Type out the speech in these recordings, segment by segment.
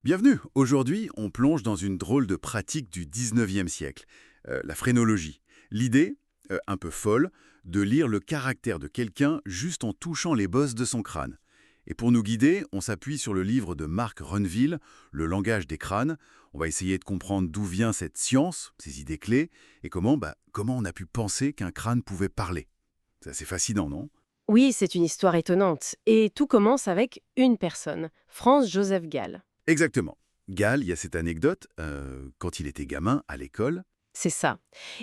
Bienvenue. Aujourd'hui, on plonge dans une drôle de pratique du 19e siècle, la phrénologie. L'idée, un peu folle, de lire le caractère de quelqu'un juste en touchant les bosses de son crâne. Et pour nous guider, on s'appuie sur le livre de Mark Runville, Le langage des crânes. On va essayer de comprendre d'où vient cette science, ces idées clés, et comment on a pu penser qu'un crâne pouvait parler. C'est assez fascinant, non? Oui, c'est une histoire étonnante. Et tout commence avec une personne, Franz Joseph Gall. Exactement. Gall, il y a cette anecdote, quand il était gamin, à l'école. C'est ça.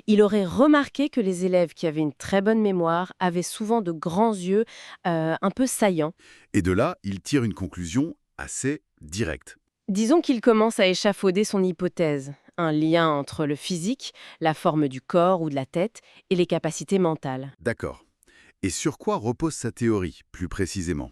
Il aurait remarqué que les élèves qui avaient une très bonne mémoire avaient souvent de grands yeux un peu saillants. Et de là, il tire une conclusion assez directe. Disons qu'il commence à échafauder son hypothèse, un lien entre le physique, la forme du corps ou de la tête, et les capacités mentales. D'accord. Et sur quoi repose sa théorie, plus précisément?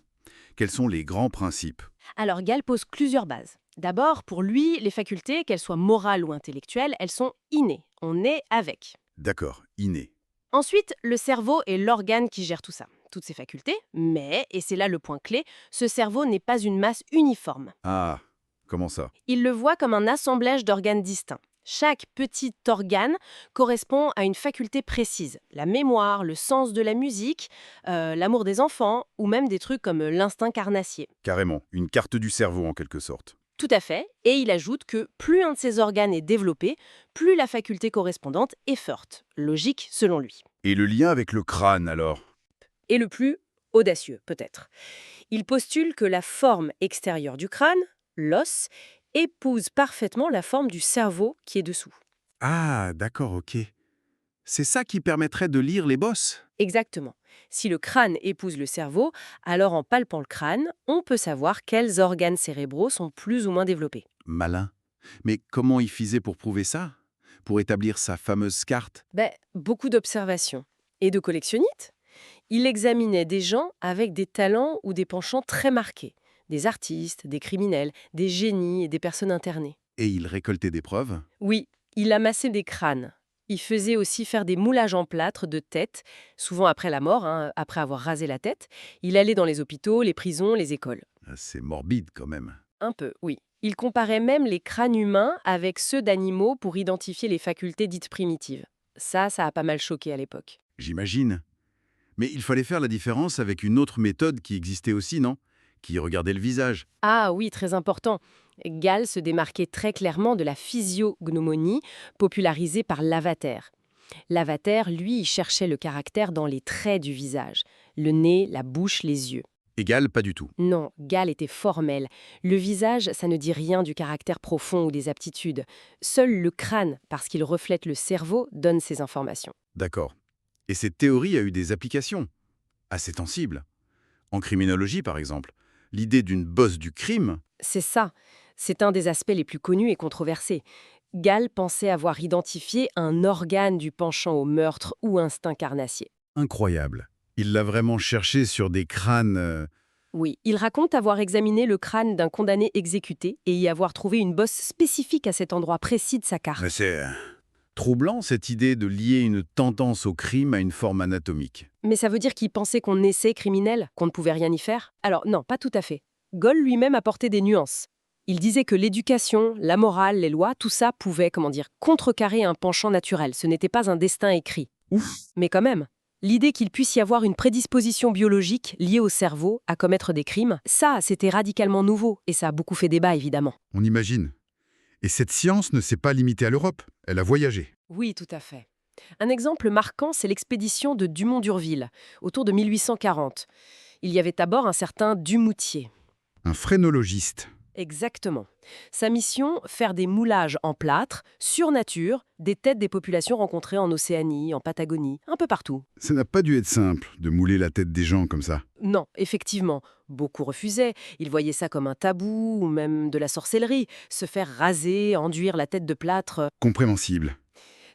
Quels sont les grands principes? Alors Gall pose plusieurs bases. D'abord, pour lui, les facultés, qu'elles soient morales ou intellectuelles, elles sont innées. On est avec. D'accord, inné. Ensuite, le cerveau est l'organe qui gère tout ça, toutes ces facultés, mais, et c'est là le point clé, ce cerveau n'est pas une masse uniforme. Ah, comment ça? Il le voit comme un assemblage d'organes distincts. Chaque petit organe correspond à une faculté précise. La mémoire, le sens de la musique, l'amour des enfants, ou même des trucs comme l'instinct carnassier. Carrément, une carte du cerveau en quelque sorte. Tout à fait, et il ajoute que plus un de ces organes est développé, plus la faculté correspondante est forte. Logique selon lui. Et le lien avec le crâne alors? Et le plus audacieux, peut-être. Il postule que la forme extérieure du crâne, l'os, épouse parfaitement la forme du cerveau qui est dessous. Ah, d'accord, ok. C'est ça qui permettrait de lire les bosses? Exactement. Si le crâne épouse le cerveau, alors en palpant le crâne, on peut savoir quels organes cérébraux sont plus ou moins développés. Malin. Mais comment il faisait pour prouver ça? Pour établir sa fameuse carte? Beaucoup d'observations. Et de collectionnites. Il examinait des gens avec des talents ou des penchants très marqués. Des artistes, des criminels, des génies et des personnes internées. Et il récoltait des preuves? Oui, il amassait des crânes. Il faisait aussi faire des moulages en plâtre de tête, souvent après la mort, après avoir rasé la tête. Il allait dans les hôpitaux, les prisons, les écoles. Ah, c'est morbide quand même. Un peu, oui. Il comparait même les crânes humains avec ceux d'animaux pour identifier les facultés dites primitives. Ça a pas mal choqué à l'époque. J'imagine. Mais il fallait faire la différence avec une autre méthode qui existait aussi, non? Qui regardait le visage. Ah oui, très important. Gall se démarquait très clairement de la physiognomonie popularisée par Lavater. Lavater, lui, il cherchait le caractère dans les traits du visage. Le nez, la bouche, les yeux. Égal, pas du tout. Non, Gall était formel. Le visage, ça ne dit rien du caractère profond ou des aptitudes. Seul le crâne, parce qu'il reflète le cerveau, donne ces informations. D'accord. Et cette théorie a eu des applications assez sensibles. En criminologie, par exemple, l'idée d'une bosse du crime, C'est ça. C'est un des aspects les plus connus et controversés. Gall pensait avoir identifié un organe du penchant au meurtre ou instinct carnassier. incroyable. Il l'a vraiment cherché sur des crânes. Oui, il raconte avoir examiné le crâne d'un condamné exécuté et y avoir trouvé une bosse spécifique à cet endroit précis de sa Mais carte. c'est troublant cette idée de lier une tendance au crime à une forme anatomique. Mais ça veut dire qu'il pensait qu'on naissait criminel, qu'on ne pouvait rien y faire? Alors non, pas tout à fait. Gall lui-même apportait des nuances. Il disait que l'éducation, la morale, les lois, tout ça pouvait, contrecarrer un penchant naturel. Ce n'était pas un destin écrit. Ouf. Mais quand même, l'idée qu'il puisse y avoir une prédisposition biologique liée au cerveau à commettre des crimes, ça, c'était radicalement nouveau, et ça a beaucoup fait débat, évidemment. On imagine. Et cette science ne s'est pas limitée à l'Europe. Elle a voyagé. Oui, tout à fait. Un exemple marquant, c'est l'expédition de Dumont-d'Urville, autour de 1840. Il y avait à bord un certain Dumoutier. Un phrénologiste. Exactement. Sa mission, faire des moulages en plâtre, sur nature, des têtes des populations rencontrées en Océanie, en Patagonie, un peu partout. Ça n'a pas dû être simple de mouler la tête des gens comme ça. Non, effectivement, beaucoup refusaient. Ils voyaient ça comme un tabou ou même de la sorcellerie, se faire raser, enduire la tête de plâtre. Compréhensible.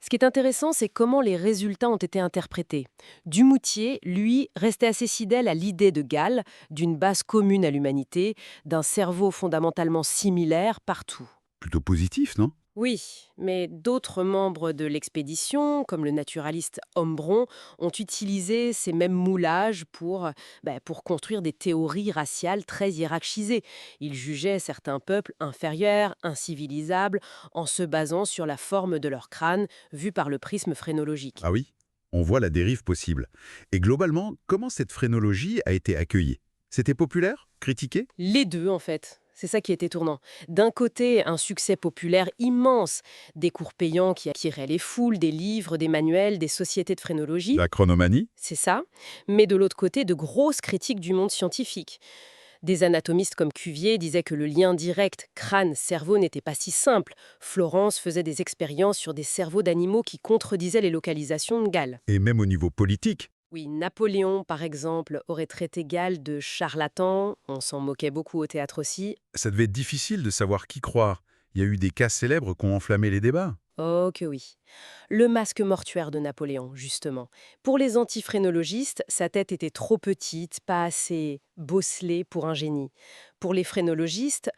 Ce qui est intéressant, c'est comment les résultats ont été interprétés. Dumoutier, lui, restait assez fidèle à l'idée de Gall, d'une base commune à l'humanité, d'un cerveau fondamentalement similaire partout. Plutôt positif, non? Oui, mais d'autres membres de l'expédition, comme le naturaliste Hombron, ont utilisé ces mêmes moulages pour construire des théories raciales très hiérarchisées. Ils jugeaient certains peuples inférieurs, incivilisables, en se basant sur la forme de leur crâne, vue par le prisme phrénologique. Ah oui, on voit la dérive possible. Et globalement, comment cette phrénologie a été accueillie? C'était populaire? Critiqué? Les deux, en fait. C'est ça qui était tournant. D'un côté, un succès populaire immense, des cours payants qui attiraient les foules, des livres, des manuels, des sociétés de phrénologie, La chronomanie? c'est ça. Mais de l'autre côté, de grosses critiques du monde scientifique. Des anatomistes comme Cuvier disaient que le lien direct crâne-cerveau n'était pas si simple. Florence faisait des expériences sur des cerveaux d'animaux qui contredisaient les localisations de Galles. Et même au niveau politique? Oui, Napoléon, par exemple, aurait traité Gall de charlatan, on s'en moquait beaucoup au théâtre aussi. Ça devait être difficile de savoir qui croire. Il y a eu des cas célèbres qui ont enflammé les débats. Oh que oui. Le masque mortuaire de Napoléon, justement. Pour les antiphrénologistes, sa tête était trop petite, pas assez bosselée pour un génie. Pour les phrénologistes,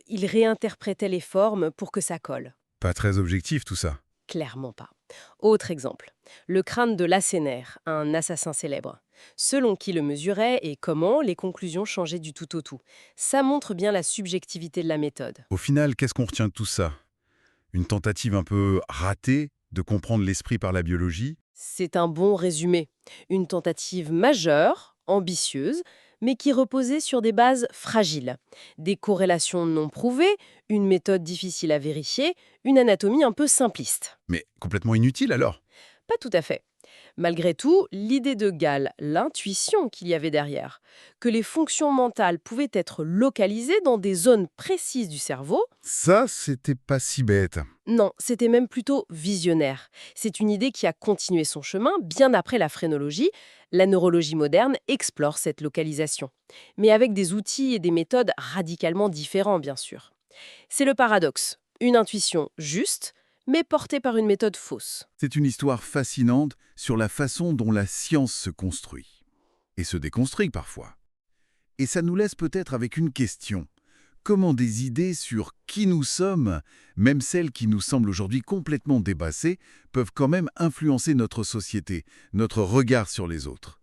ils réinterprétaient les formes pour que ça colle. Pas très objectif tout ça. Clairement pas. Autre exemple, le crâne de Lacenaire, un assassin célèbre. Selon qui le mesurait et comment, les conclusions changeaient du tout au tout. Ça montre bien la subjectivité de la méthode. Au final, qu'est-ce qu'on retient de tout ça? Une tentative un peu ratée de comprendre l'esprit par la biologie? C'est un bon résumé. Une tentative majeure, ambitieuse, mais qui reposait sur des bases fragiles. Des corrélations non prouvées, une méthode difficile à vérifier, une anatomie un peu simpliste. Mais complètement inutile alors? Pas tout à fait. Malgré tout, l'idée de Gall, l'intuition qu'il y avait derrière, que les fonctions mentales pouvaient être localisées dans des zones précises du cerveau, Ça, c'était pas si bête. non, c'était même plutôt visionnaire. C'est une idée qui a continué son chemin bien après la phrénologie. La neurologie moderne explore cette localisation, mais avec des outils et des méthodes radicalement différents, bien sûr. C'est le paradoxe. Une intuition juste, mais portée par une méthode fausse. C'est une histoire fascinante sur la façon dont la science se construit. Et se déconstruit parfois. Et ça nous laisse peut-être avec une question. Comment des idées sur qui nous sommes, même celles qui nous semblent aujourd'hui complètement dépassées, peuvent quand même influencer notre société, notre regard sur les autres?